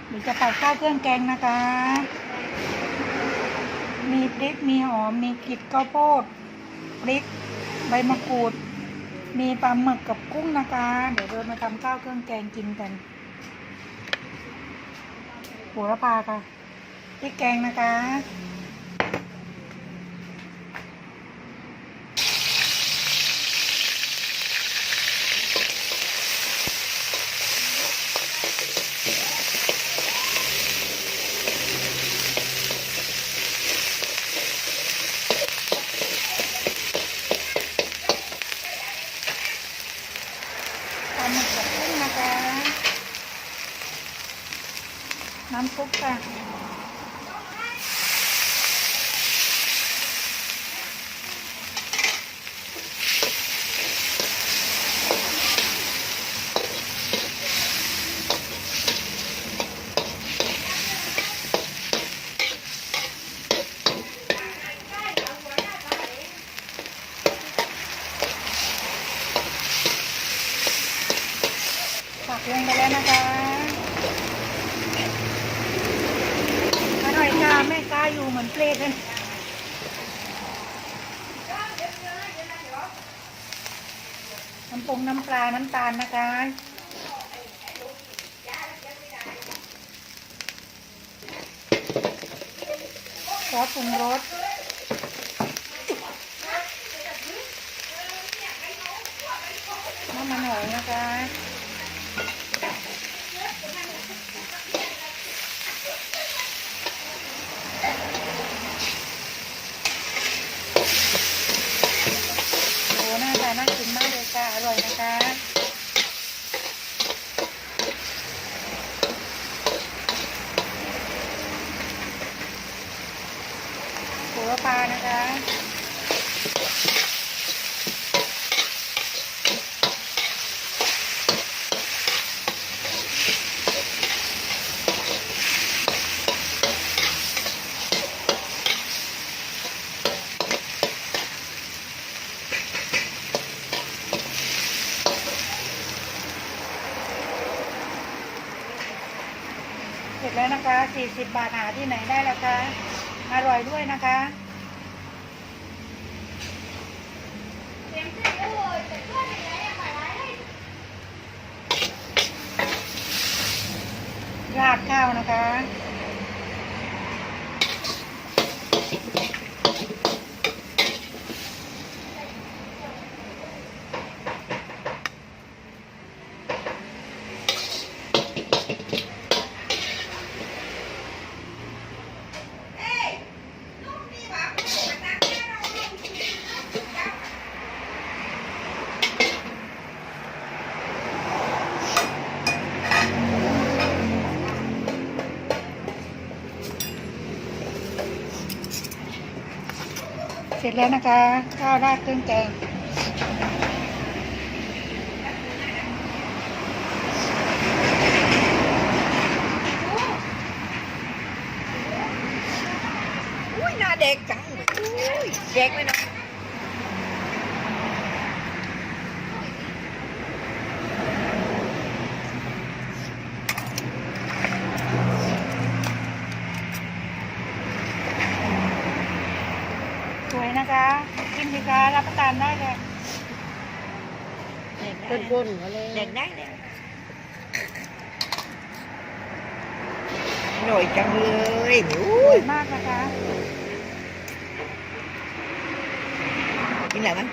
เดี๋ยวจะผัดข้าวเครื่องแกงนะคะ มีพริก มีหอม มีกลิ่นข้าวโพดพริก ใบมะกรูด มีปลาหมึกกับกุ้งนะคะ เดี๋ยวเรามาทำข้าวเครื่องแกงกินกันโหระพาค่ะพริกแกงนะคะปลาหมึกกับกุ้งนะคะน้ำซุปค่ะผักลงไปแล้วนะคะอร่อยค่ะแม่ค้าอยู่เหมือนเปรตเลยน้ำปรุงน้ำปลาน้ำตาลนะคะซอสปรุงรสน้ำมันหอยนะคะโอ้หน้าตาน่ากินมากเลยค่ะอร่อยนะคะโหระพานะคะเสร็จแล้วนะคะ40 บาทหาที่ไหนได้แล้วคะอร่อยด้วยนะคะราดข้าวนะคะเสร็จแล้วนะคะข้าวราดเครื่องแกงอุ้ยหน้าเด็กจังอุ้ยเด็กไหมเนาะสวยนะคะกินสิคะรับประทานได้เลยเป็นบนอะไรเด็กได้เลยหน่อยจังเลยสอุ้วย ยมากนะคะกินอะไรมั้ย